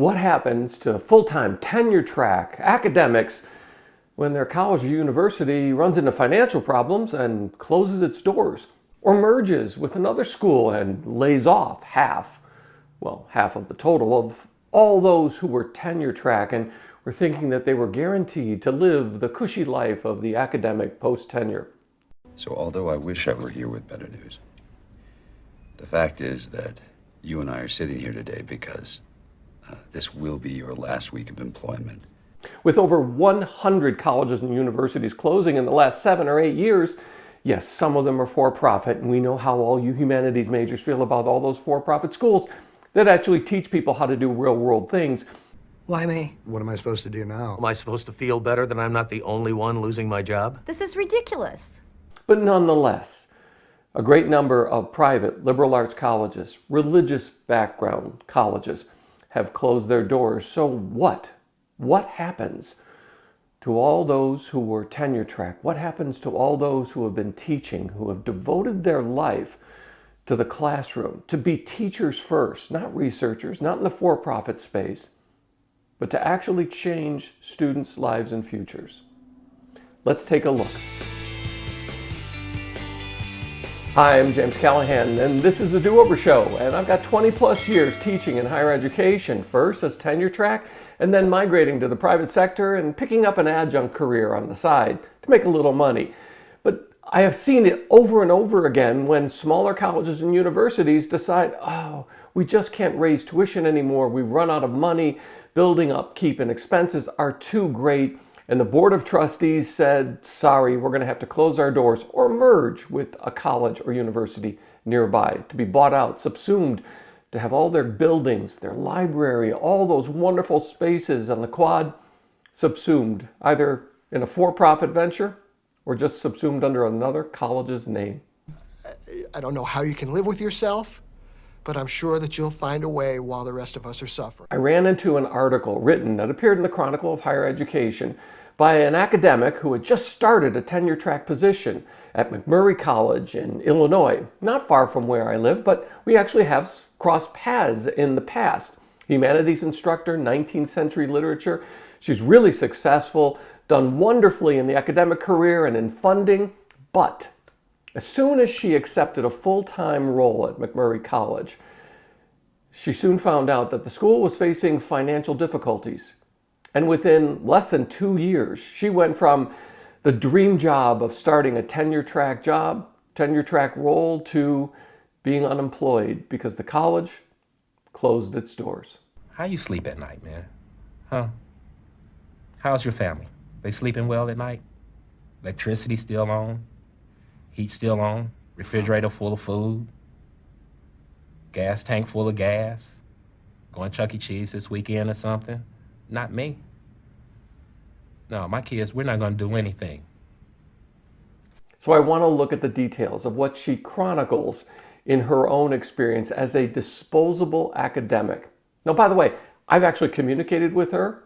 What happens to full-time tenure track academics when their college or university runs into financial problems and closes its doors, or merges with another school and lays off half of the total of all those who were tenure track and were thinking that they were guaranteed to live the cushy life of the academic post-tenure? So although I wish I were here with better news, the fact is that you and I are sitting here today because this will be your last week of employment. With over 100 colleges and universities closing in the last 7 or 8 years, yes, some of them are for-profit, and we know how all you humanities majors feel about all those for-profit schools that actually teach people how to do real-world things. Why me? What am I supposed to do now? Am I supposed to feel better that I'm not the only one losing my job? This is ridiculous. But nonetheless, a great number of private liberal arts colleges, religious background colleges, have closed their doors. So what? What happens to all those who were tenure track? What happens to all those who have been teaching, who have devoted their life to the classroom, to be teachers first, not researchers, not in the for-profit space, but to actually change students' lives and futures? Let's take a look. Hi, I'm James Callahan, and this is The Do-Over Show, and I've got 20 plus years teaching in higher education, first as tenure track, and then migrating to the private sector and picking up an adjunct career on the side to make a little money. But I have seen it over and over again when smaller colleges and universities decide, oh, we just can't raise tuition anymore, we've run out of money, building upkeep and expenses are too great, and the Board of Trustees said, sorry, we're going to have to close our doors or merge with a college or university nearby, to be bought out, subsumed, to have all their buildings, their library, all those wonderful spaces on the quad subsumed, either in a for-profit venture or just subsumed under another college's name. I don't know how you can live with yourself, but I'm sure that you'll find a way while the rest of us are suffering. I ran into an article written that appeared in the Chronicle of Higher Education by an academic who had just started a tenure track position at McMurray College in Illinois, not far from where I live, but we actually have crossed paths in the past. Humanities instructor, 19th century literature. She's really successful, done wonderfully in the academic career and in funding, but as soon as she accepted a full-time role at McMurray College, she soon found out that the school was facing financial difficulties. And within less than 2 years, she went from the dream job of starting a tenure track job, tenure track role, to being unemployed because the college closed its doors. How you sleep at night, man? Huh? How's your family? They sleeping well at night? Electricity still on? Heat still on? Refrigerator full of food? Gas tank full of gas? Going Chuck E. Cheese this weekend or something? Not me. No, my kids, we're not going to do anything. So I want to look at the details of what she chronicles in her own experience as a disposable academic. Now, by the way, I've actually communicated with her,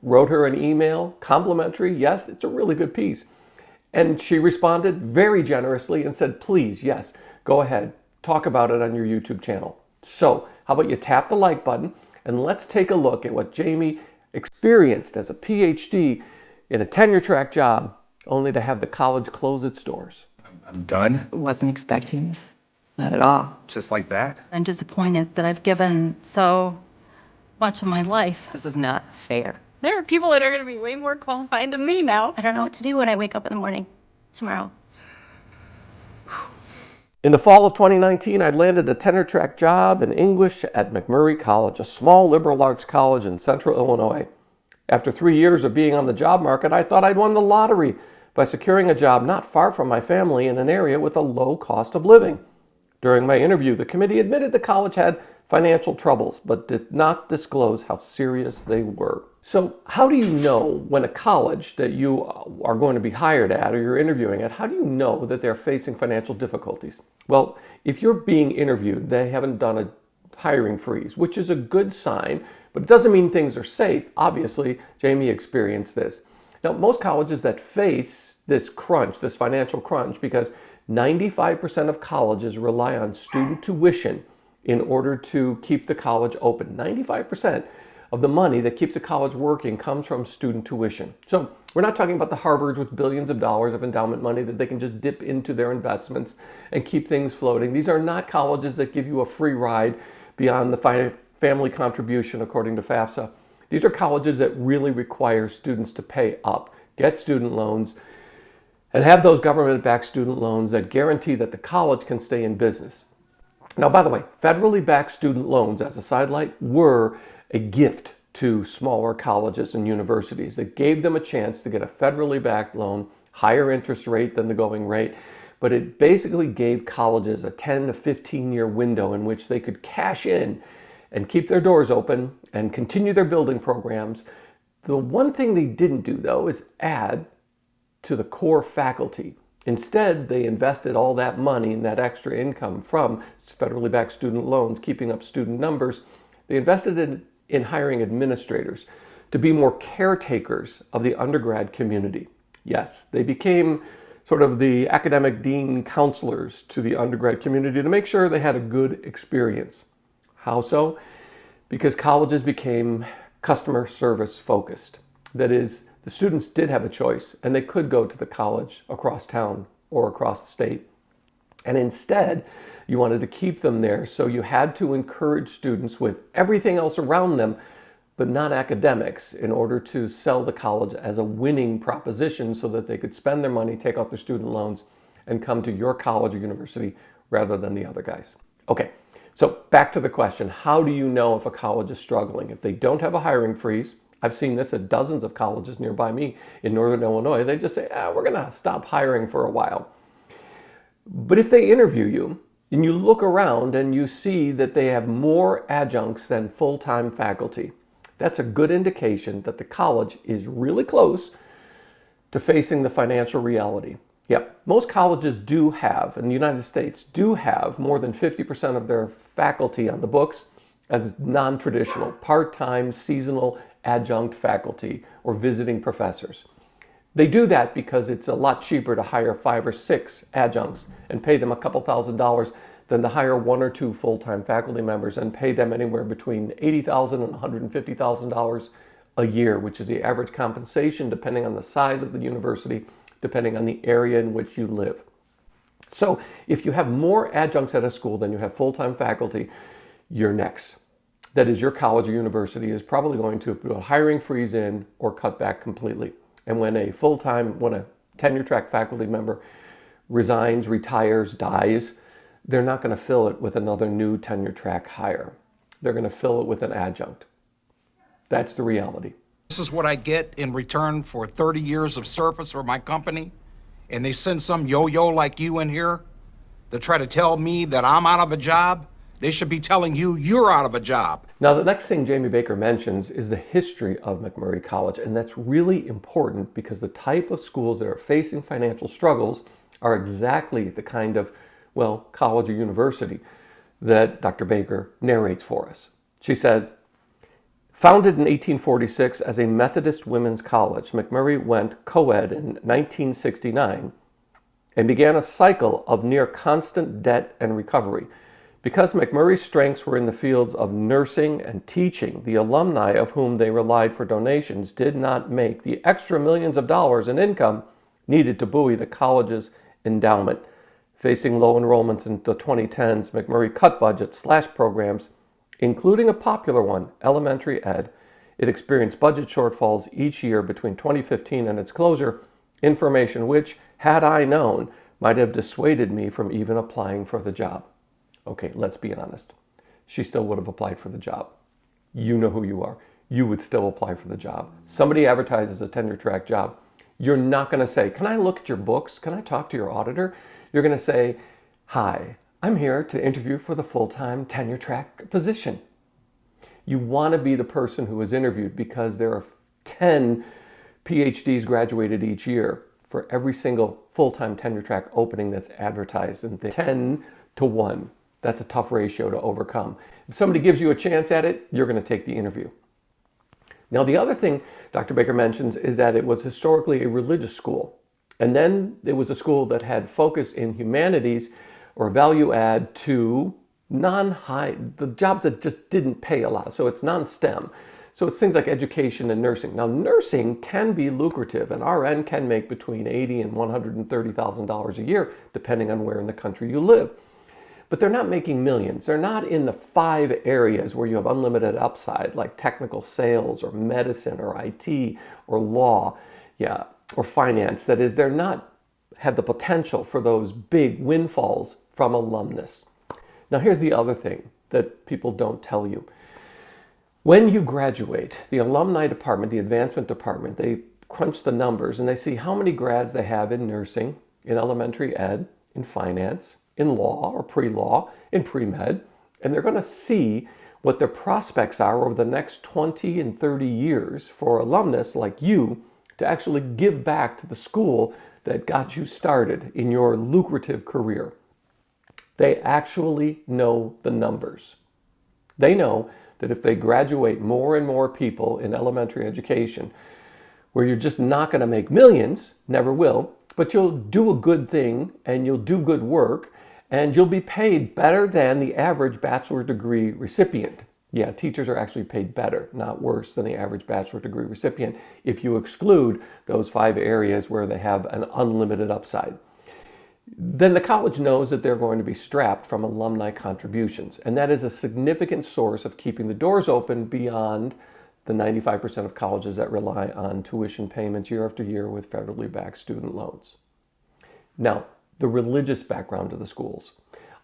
wrote her an email, complimentary, yes, it's a really good piece. And she responded very generously and said, please, yes, go ahead, talk about it on your YouTube channel. So how about you tap the like button and let's take a look at what Jamie experienced as a Ph.D. in a tenure track job, only to have the college close its doors. I'm done. Wasn't expecting this. Not at all. Just like that? I'm disappointed that I've given so much of my life. This is not fair. There are people that are going to be way more qualified than me now. I don't know what to do when I wake up in the morning tomorrow. In the fall of 2019, I'd landed a tenure track job in English at McMurray College, a small liberal arts college in central Illinois. After 3 years of being on the job market, I thought I'd won the lottery by securing a job not far from my family in an area with a low cost of living. During my interview, the committee admitted the college had financial troubles, but did not disclose how serious they were. So how do you know when a college that you are going to be hired at or you're interviewing at, how do you know that they're facing financial difficulties? Well, if you're being interviewed, they haven't done a hiring freeze, which is a good sign, but it doesn't mean things are safe. Obviously, Jamie experienced this. Now, most colleges that face this crunch, this financial crunch, because 95% of colleges rely on student tuition in order to keep the college open. 95%. of the money that keeps a college working comes from student tuition. So we're not talking about the Harvards with billions of dollars of endowment money that they can just dip into their investments and keep things floating. These are not colleges that give you a free ride beyond the family contribution according to FAFSA. These are colleges that really require students to pay up, get student loans, and have those government-backed student loans that guarantee that the college can stay in business. Now, by the way, federally backed student loans, as a sidelight, were a gift to smaller colleges and universities that gave them a chance to get a federally backed loan, higher interest rate than the going rate, but it basically gave colleges a 10 to 15-year window in which they could cash in and keep their doors open and continue their building programs. The one thing they didn't do, though, is add to the core faculty. Instead, they invested all that money and that extra income from federally backed student loans, keeping up student numbers. They invested in hiring administrators to be more caretakers of the undergrad community. Yes, they became sort of the academic dean counselors to the undergrad community to make sure they had a good experience. How so? Because colleges became customer service focused. That is, the students did have a choice and they could go to the college across town or across the state. And instead, you wanted to keep them there, so you had to encourage students with everything else around them, but not academics, in order to sell the college as a winning proposition so that they could spend their money, take out their student loans, and come to your college or university rather than the other guys. Okay, so back to the question, how do you know if a college is struggling? If they don't have a hiring freeze, I've seen this at dozens of colleges nearby me in Northern Illinois, they just say, we're gonna stop hiring for a while. But if they interview you, and you look around and you see that they have more adjuncts than full-time faculty, that's a good indication that the college is really close to facing the financial reality. Yep, most colleges do have, in the United States, do have more than 50% of their faculty on the books as non-traditional, part-time, seasonal adjunct faculty or visiting professors. They do that because it's a lot cheaper to hire 5 or 6 adjuncts and pay them a couple $1,000s than to hire 1 or 2 full-time faculty members and pay them anywhere between $80,000 and $150,000 a year, which is the average compensation depending on the size of the university, depending on the area in which you live. So if you have more adjuncts at a school than you have full-time faculty, you're next. That is, your college or university is probably going to put a hiring freeze in or cut back completely. And when a tenure track faculty member resigns, retires, dies, they're not going to fill it with another new tenure track hire. They're going to fill it with an adjunct. That's the reality. This is what I get in return for 30 years of service for my company, and they send some yo-yo like you in here to try to tell me that I'm out of a job. They should be telling you you're out of a job. Now, the next thing Jamie Baker mentions is the history of McMurray College, and that's really important because the type of schools that are facing financial struggles are exactly the kind of, well, college or university that Dr. Baker narrates for us. She said, founded in 1846 as a Methodist women's college, McMurray went co-ed in 1969 and began a cycle of near constant debt and recovery. Because McMurray's strengths were in the fields of nursing and teaching, the alumni of whom they relied for donations did not make the extra millions of dollars in income needed to buoy the college's endowment. Facing low enrollments in the 2010s, McMurray cut budgets, slashed programs, including a popular one, elementary ed. It experienced budget shortfalls each year between 2015 and its closure, information which, had I known, might have dissuaded me from even applying for the job. Okay, let's be honest. She still would have applied for the job. You know who you are. You would still apply for the job. Somebody advertises a tenure track job. You're not going to say, can I look at your books? Can I talk to your auditor? You're going to say, hi, I'm here to interview for the full-time tenure track position. You want to be the person who is interviewed because there are 10 Ph.D.s graduated each year for every single full-time tenure track opening that's advertised, and 10 to 1. That's a tough ratio to overcome. If somebody gives you a chance at it, you're going to take the interview. Now, the other thing Dr. Baker mentions is that it was historically a religious school. And then it was a school that had focus in humanities or value add to the jobs that just didn't pay a lot. So it's non-STEM. So it's things like education and nursing. Now, nursing can be lucrative. An RN can make between $80,000 and $130,000 a year, depending on where in the country you live. But they're not making millions. They're not in the 5 areas where you have unlimited upside, like technical sales or medicine or IT or law, yeah, or finance. That is, they're not have the potential for those big windfalls from alumnus. Now, here's the other thing that people don't tell you. When you graduate, the alumni department, the advancement department, they crunch the numbers and they see how many grads they have in nursing, in elementary ed, in finance, in law or pre-law, in pre-med, and they're going to see what their prospects are over the next 20 and 30 years for alumnus like you to actually give back to the school that got you started in your lucrative career. They actually know the numbers. They know that if they graduate more and more people in elementary education, where you're just not going to make millions, never will, but you'll do a good thing and you'll do good work and you'll be paid better than the average bachelor degree recipient. Yeah, teachers are actually paid better, not worse than the average bachelor degree recipient if you exclude those 5 areas where they have an unlimited upside. Then the college knows that they're going to be strapped from alumni contributions. And that is a significant source of keeping the doors open beyond the 95% of colleges that rely on tuition payments year after year with federally backed student loans. Now, the religious background of the schools.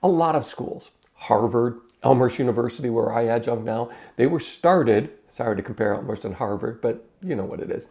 A lot of schools, Harvard, Elmhurst University, where I adjunct now, they were started, sorry to compare Elmhurst and Harvard, but you know what it is.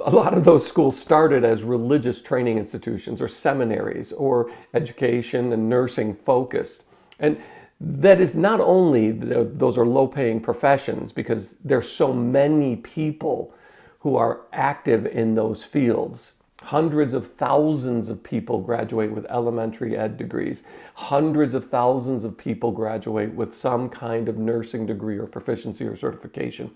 A lot of those schools started as religious training institutions or seminaries or education and nursing focused. And that is not only, those are low-paying professions because there's so many people who are active in those fields. Hundreds of thousands of people graduate with elementary ed degrees. Hundreds of thousands of people graduate with some kind of nursing degree or proficiency or certification.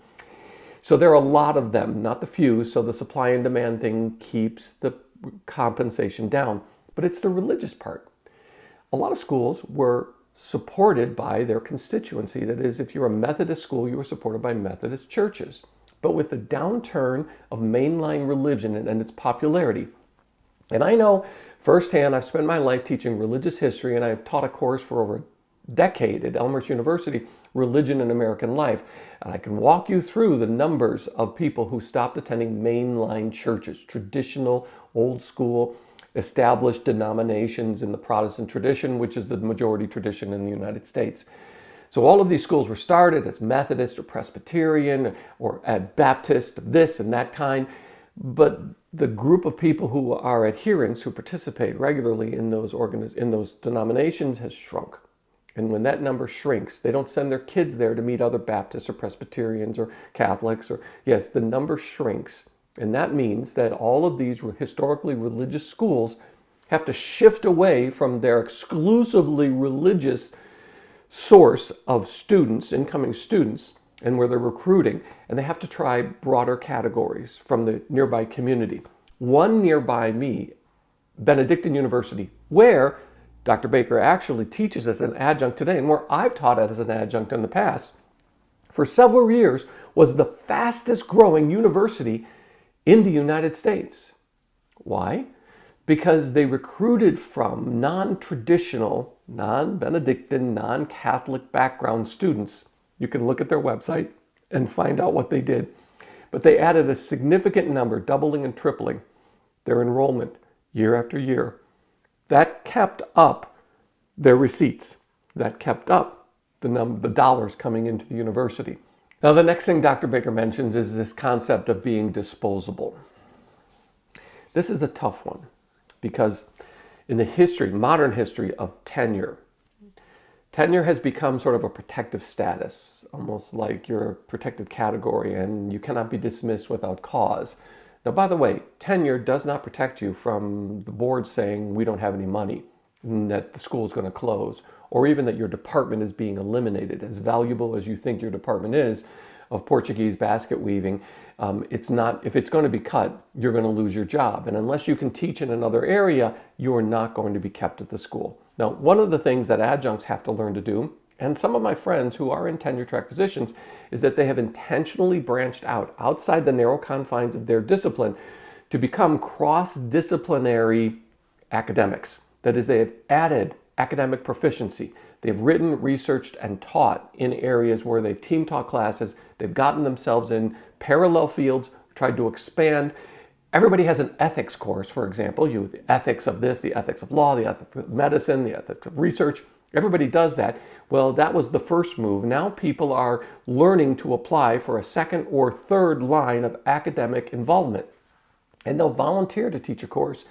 So there are a lot of them, not the few, so the supply and demand thing keeps the compensation down. But it's the religious part. A lot of schools were supported by their constituency. That is, if you're a Methodist school, you were supported by Methodist churches. But with the downturn of mainline religion and its popularity, and I know firsthand, I've spent my life teaching religious history, and I've taught a course for over a decade at Elmhurst University, Religion in American Life. And I can walk you through the numbers of people who stopped attending mainline churches, traditional, old school, established denominations in the Protestant tradition, which is the majority tradition in the United States. So all of these schools were started as Methodist or Presbyterian or Baptist, this and that kind. But the group of people who are adherents, who participate regularly in those denominations has shrunk. And when that number shrinks, they don't send their kids there to meet other Baptists or Presbyterians or Catholics. Yes, the number shrinks. And that means that all of these historically religious schools have to shift away from their exclusively religious source of students, incoming students, and where they're recruiting, and they have to try broader categories from the nearby community. One nearby me, Benedictine University, where Dr. Baker actually teaches as an adjunct today, and where I've taught as an adjunct in the past, for several years was the fastest growing university in the United States. Why? Because they recruited from non-traditional, non-Benedictine, non-Catholic background students. You can look at their website and find out what they did. But they added a significant number, doubling and tripling their enrollment year after year. That kept up their receipts. That kept up the dollars coming into the university. Now, the next thing Dr. Baker mentions is this concept of being disposable. This is a tough one because in the history, modern history of tenure has become sort of a protective status, almost like you're a protected category and you cannot be dismissed without cause. Now, by the way, tenure does not protect you from the board saying we don't have any money, and that the school is going to close, or even that your department is being eliminated. As valuable as you think your department is of Portuguese basket weaving, it's not, if it's going to be cut, you're going to lose your job. And unless you can teach in another area, you're not going to be kept at the school. Now, one of the things that adjuncts have to learn to do and some of my friends who are in tenure track positions is that they have intentionally branched out outside the narrow confines of their discipline to become cross-disciplinary academics. That is, they have added academic proficiency. They've written, researched, and taught in areas where they've team taught classes. They've gotten themselves in parallel fields, tried to expand. Everybody has an ethics course, for example. The ethics of this, the ethics of law, the ethics of medicine, the ethics of research. Everybody does that. Well, that was the first move. Now people are learning to apply for a second or third line of academic involvement. And they'll volunteer to teach a course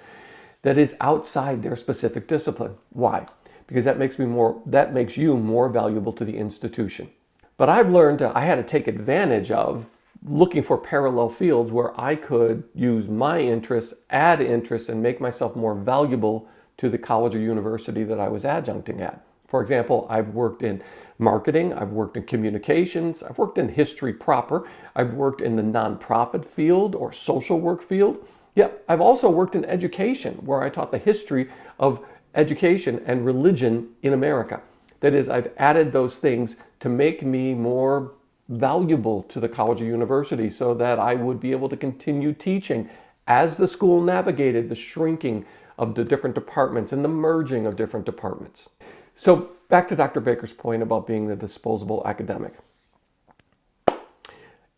that is outside their specific discipline. Why? Because that makes you more valuable to the institution. But I've learned I had to take advantage of looking for parallel fields where I could use my interests, add interests, and make myself more valuable to the college or university that I was adjuncting at. For example, I've worked in marketing, I've worked in communications, I've worked in history proper, I've worked in the nonprofit field or social work field. Yep, I've also worked in education, where I taught the history of education and religion in America. That is, I've added those things to make me more valuable to the college or university so that I would be able to continue teaching as the school navigated the shrinking of the different departments and the merging of different departments. So back to Dr. Baker's point about being the disposable academic.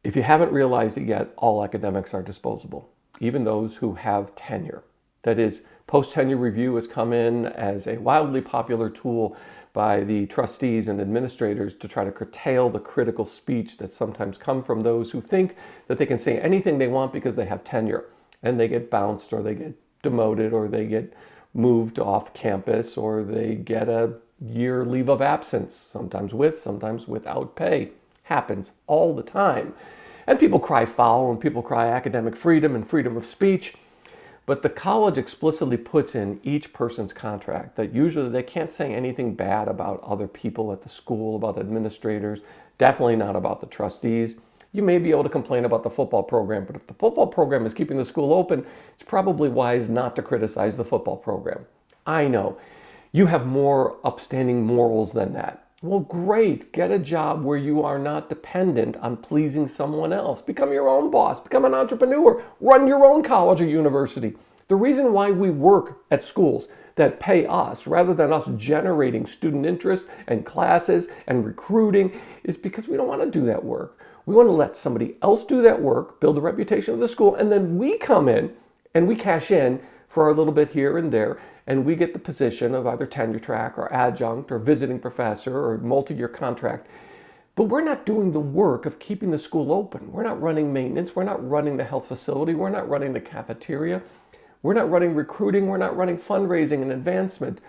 If you haven't realized it yet, all academics are disposable, even those who have tenure. That is, post-tenure review has come in as a wildly popular tool by the trustees and administrators to try to curtail the critical speech that sometimes come from those who think that they can say anything they want because they have tenure, and they get bounced or they get demoted or they get moved off campus or they get a year leave of absence, sometimes with, sometimes without pay. Happens all the time. And people cry foul and people cry academic freedom and freedom of speech. But the college explicitly puts in each person's contract that usually they can't say anything bad about other people at the school, about administrators, definitely not about the trustees. You may be able to complain about the football program, but if the football program is keeping the school open, it's probably wise not to criticize the football program. I know, you have more upstanding morals than that. Well, great, get a job where you are not dependent on pleasing someone else. Become your own boss, become an entrepreneur, run your own college or university. The reason why we work at schools that pay us rather than us generating student interest and classes and recruiting is because we don't want to do that work. We want to let somebody else do that work, build a reputation of the school, and then we come in and we cash in for our little bit here and there, and we get the position of either tenure track or adjunct or visiting professor or multi-year contract. But we're not doing the work of keeping the school open. We're not running maintenance. We're not running the health facility. We're not running the cafeteria. We're not running recruiting. We're not running fundraising and advancement.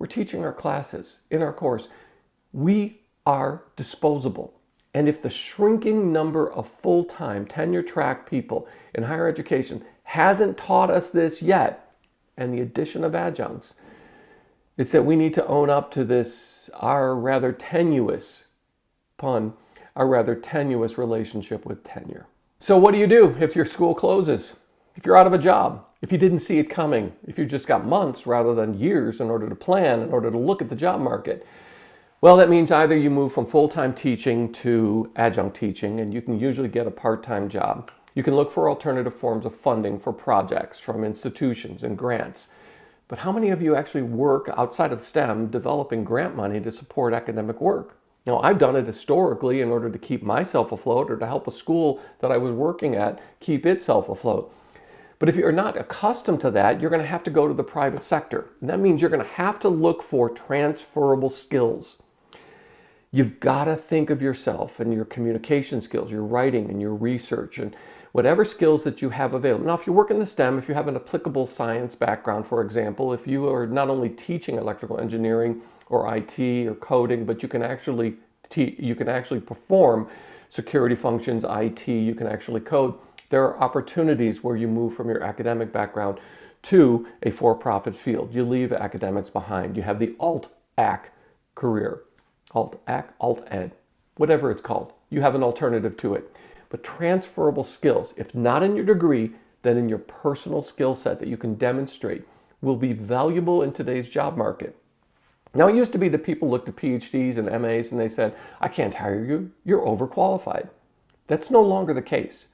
We're teaching our classes in our course. We are disposable. And if the shrinking number of full-time tenure track people in higher education hasn't taught us this yet, and the addition of adjuncts, it's that we need to own up to this, our rather tenuous relationship with tenure. So what do you do if your school closes? If you're out of a job? If you didn't see it coming? If you just got months rather than years in order to plan, in order to look at the job market? Well, that means either you move from full-time teaching to adjunct teaching, and you can usually get a part-time job. You can look for alternative forms of funding for projects from institutions and grants. But how many of you actually work outside of STEM developing grant money to support academic work? Now, I've done it historically in order to keep myself afloat or to help a school that I was working at keep itself afloat. But if you're not accustomed to that, you're going to have to go to the private sector. And that means you're going to have to look for transferable skills. You've got to think of yourself and your communication skills, your writing and your research, and whatever skills that you have available. Now, if you work in the STEM, if you have an applicable science background, for example, if you are not only teaching electrical engineering or IT or coding, but you can actually perform security functions, IT, you can actually code, there are opportunities where you move from your academic background to a for-profit field. You leave academics behind. You have the alt-ac career, alt-ac, alt-ed, whatever it's called. You have an alternative to it. But transferable skills, if not in your degree, then in your personal skill set that you can demonstrate, will be valuable in today's job market. Now, it used to be that people looked at PhDs and MAs and they said, I can't hire you, you're overqualified. That's no longer the case.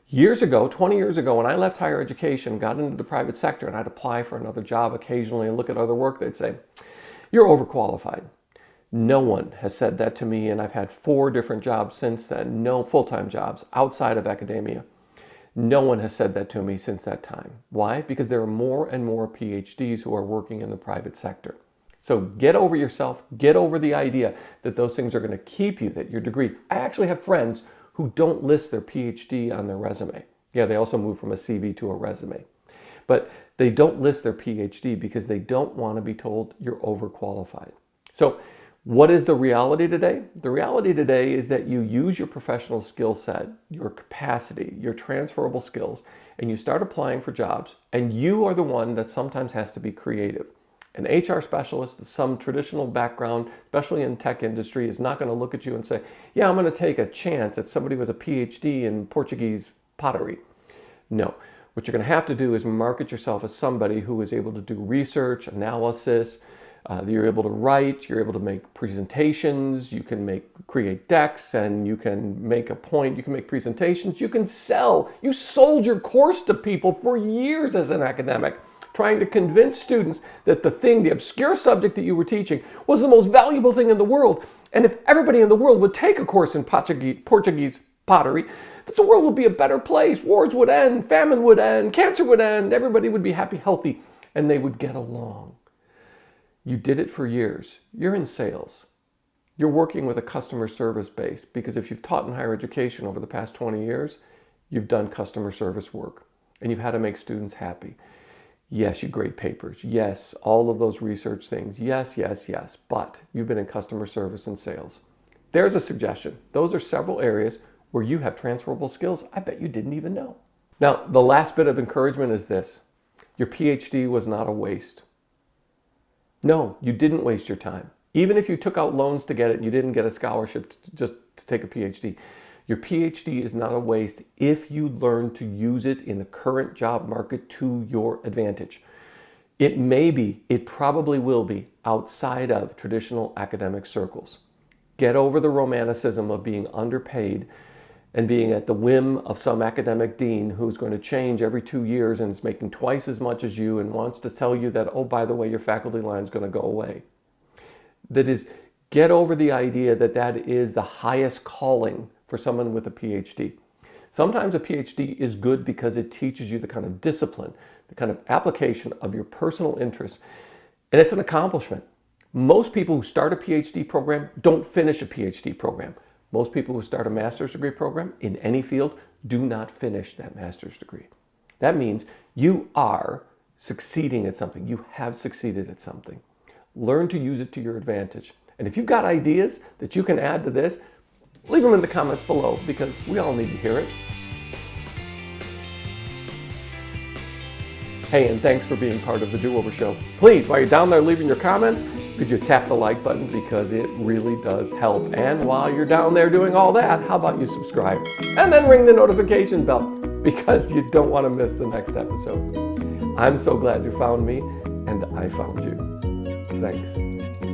Years ago, 20 years ago, when I left higher education, got into the private sector, and I'd apply for another job occasionally and look at other work, they'd say, you're overqualified. No one has said that to me, and I've had 4 different jobs since then, no full-time jobs outside of academia. No one has said that to me since that time. Why? Because there are more and more PhDs who are working in the private sector. So get over yourself, get over the idea that those things are going to keep you, that your degree. I actually have friends who don't list their PhD on their resume. Yeah, they also move from a CV to a resume. But they don't list their PhD because they don't want to be told you're overqualified. So what is the reality today? The reality today is that you use your professional skill set, your capacity, your transferable skills, and you start applying for jobs, and you are the one that sometimes has to be creative. An HR specialist with some traditional background, especially in tech industry, is not going to look at you and say, yeah, I'm going to take a chance at somebody with a PhD in Portuguese pottery. No. What you're going to have to do is market yourself as somebody who is able to do research, analysis, you're able to write, you're able to make presentations, you can create decks, and you can make a point, you can make presentations, you can sell. You sold your course to people for years as an academic, trying to convince students that the obscure subject that you were teaching was the most valuable thing in the world. And if everybody in the world would take a course in Portuguese pottery, that the world would be a better place. Wars would end, famine would end, cancer would end, everybody would be happy, healthy, and they would get along. You did it for years. You're in sales. You're working with a customer service base because if you've taught in higher education over the past 20 years, you've done customer service work and you've had to make students happy. Yes, you grade papers. Yes, all of those research things. Yes, yes, yes. But you've been in customer service and sales. There's a suggestion. Those are several areas where you have transferable skills I bet you didn't even know. Now, the last bit of encouragement is this. Your PhD was not a waste. No, you didn't waste your time. Even if you took out loans to get it and you didn't get a scholarship to take a PhD, your PhD is not a waste if you learn to use it in the current job market to your advantage. It may be, it probably will be, outside of traditional academic circles. Get over the romanticism of being underpaid and being at the whim of some academic dean who's going to change every 2 years and is making twice as much as you and wants to tell you that, oh, by the way, your faculty line is going to go away. That is, get over the idea that that is the highest calling for someone with a PhD. Sometimes a PhD is good because it teaches you the kind of discipline, the kind of application of your personal interests, and it's an accomplishment. Most people who start a PhD program don't finish a PhD program. Most people who start a master's degree program in any field do not finish that master's degree. That means you are succeeding at something. You have succeeded at something. Learn to use it to your advantage. And if you've got ideas that you can add to this, leave them in the comments below because we all need to hear it. Hey, and thanks for being part of the Do Over Show. Please, while you're down there leaving your comments, could you tap the like button because it really does help. And while you're down there doing all that, how about you subscribe? And then ring the notification bell because you don't want to miss the next episode. I'm so glad you found me and I found you. Thanks.